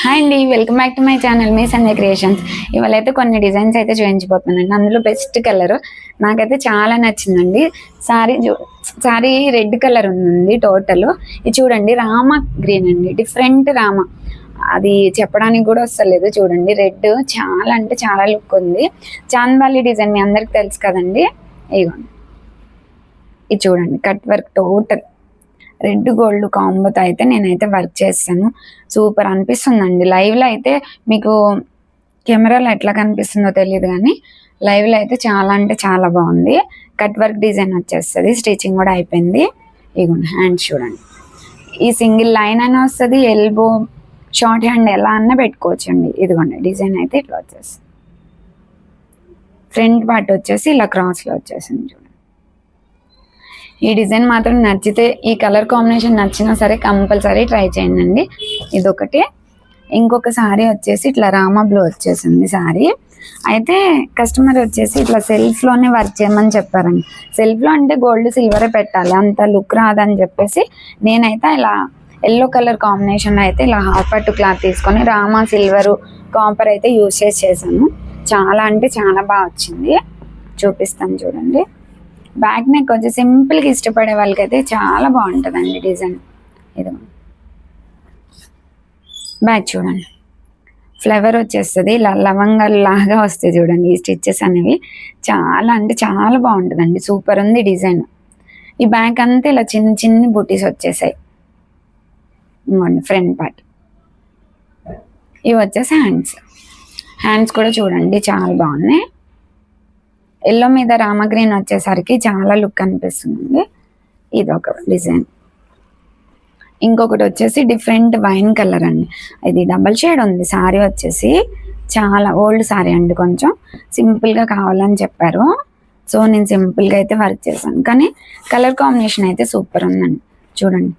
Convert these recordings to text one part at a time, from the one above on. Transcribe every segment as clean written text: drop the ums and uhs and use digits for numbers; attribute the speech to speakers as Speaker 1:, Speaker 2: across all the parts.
Speaker 1: Hi అండి, welcome back to my channel me Sanjay creations. ఇవాళ అయితే కొన్ని డిజైన్స్ అయితే చూపించబోతున్నానండి. అందులో బెస్ట్ కలర్ నాకైతే చాలా నచ్చిందండి. సారీ రెడ్ కలర్ ఉంది టోటల్. ఇది చూడండి, రామ గ్రీన్ అండి, డిఫరెంట్ రామ. అది చెప్పడానికి కూడా వస్తలేదు. చూడండి, రెడ్ చాలా అంటే చాలా లుక్ ఉంది. చాంద్బాలి డిజైన్ మీ అందరికి తెలుసు కదండి. ఇదిగోండి, ఇది చూడండి, cut work total red gold కాంబోతో అయితే నేనైతే వర్క్ చేస్తాను. సూపర్ అనిపిస్తుందండి. లైవ్లో అయితే మీకు కెమెరాలో ఎట్లా కనిపిస్తుందో తెలియదు, కానీ లైవ్లో అయితే చాలా అంటే చాలా బాగుంది. కట్ వర్క్ డిజైన్ వచ్చేస్తుంది, స్టిచ్చింగ్ కూడా అయిపోయింది. ఇదిగోండి, హ్యాండ్స్ చూడండి, ఈ సింగిల్ లైన్ అని వస్తుంది. ఎల్బో షార్ట్ హ్యాండ్ ఎలా అన్నా పెట్టుకోవచ్చు అండి. ఇదిగోండి, డిజైన్ అయితే ఇట్లా వచ్చేస్తుంది. ఫ్రంట్ పార్ట్ వచ్చేసి ఇలా క్రాస్లో వచ్చేసింది. చూడండి, ఈ డిజైన్ మాత్రం నచ్చితే, ఈ కలర్ కాంబినేషన్ నచ్చినా సరే కంపల్సరీ ట్రై చేయండి. ఇదొకటి. ఇంకొక శారీ వచ్చేసి ఇట్లా రామా బ్లూ వచ్చేసింది శారీ. అయితే కస్టమర్ వచ్చేసి ఇట్లా సెల్ఫ్లోనే వర్క్ చేయమని చెప్పారండి. సెల్ఫ్లో అంటే గోల్డ్ సిల్వరే పెట్టాలి, అంత లుక్ రాదని చెప్పేసి నేనైతే ఇలా ఎల్లో కలర్ కాంబినేషన్ అయితే ఇలా హాఫ్ పట్టు క్లాత్ తీసుకొని రామా సిల్వరు కాపర్ అయితే యూజ్ చేశాను. చాలా అంటే చాలా బాగా వచ్చింది. చూపిస్తాను చూడండి. బ్యాక్ నెక్ వచ్చి సింపుల్గా ఇష్టపడే వాళ్ళకైతే చాలా బాగుంటుందండి డిజైన్. ఇది బ్యాక్ చూడండి, ఫ్లవర్ వచ్చేస్తుంది, ఇలా లవంగాల్లాగా వస్తాయి చూడండి. ఈ స్టిచ్చెస్ అనేవి చాలా అంటే చాలా బాగుంటుందండి. సూపర్ ఉంది డిజైన్. ఈ బ్యాక్ అంతా ఇలా చిన్న చిన్ని బుటీస్ వచ్చేసాయి. ఇంకోండి ఫ్రంట్ పార్ట్. ఇవి వచ్చేసి హ్యాండ్స్ కూడా చూడండి చాలా బాగున్నాయి. ఎల్లో మీద రామగ్రీన్ వచ్చేసరికి చాలా లుక్ అనిపిస్తుంది. ఇది ఒక డిజైన్. ఇంకొకటి వచ్చేసి డిఫరెంట్ వైన్ కలర్ అండి. ఇది డబల్ షేడ్ ఉంది. సారీ వచ్చేసి చాలా ఓల్డ్ సారీ అండి, కొంచెం సింపుల్గా కావాలని చెప్పారు. సో నేను సింపుల్గా అయితే వర్క్ చేశాను, కానీ కలర్ కాంబినేషన్ అయితే సూపర్ ఉందండి. చూడండి,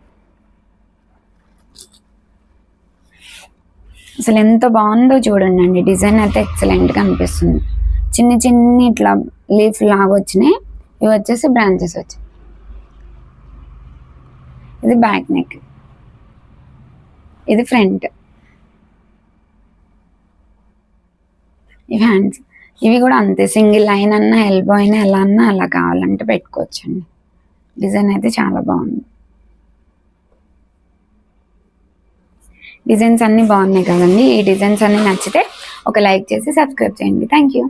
Speaker 1: అసలు ఎంత బాగుందో చూడండి అండి. డిజైన్ అయితే ఎక్సలెంట్గా అనిపిస్తుంది. చిన్ని చిన్ని ఇట్లా లీఫ్ లాగా వచ్చినాయి. ఇవి వచ్చేసి బ్రాంచెస్ వచ్చాయి. ఇది బ్యాక్ నెక్, ఇది ఫ్రంట్, ఇవి హ్యాండ్స్. ఇవి కూడా అంతే, సింగిల్ లైన్ అన్నా ఎల్బో అయినా ఎలా అన్నా అలా కావాలంటే పెట్టుకోవచ్చు అండి. డిజైన్ అయితే చాలా బాగుంది. డిజైన్స్ అన్నీ బాగున్నాయి కదండి. ఈ డిజైన్స్ అన్నీ నచ్చితే ఒక లైక్ చేసి సబ్స్క్రైబ్ చేయండి. Thank you.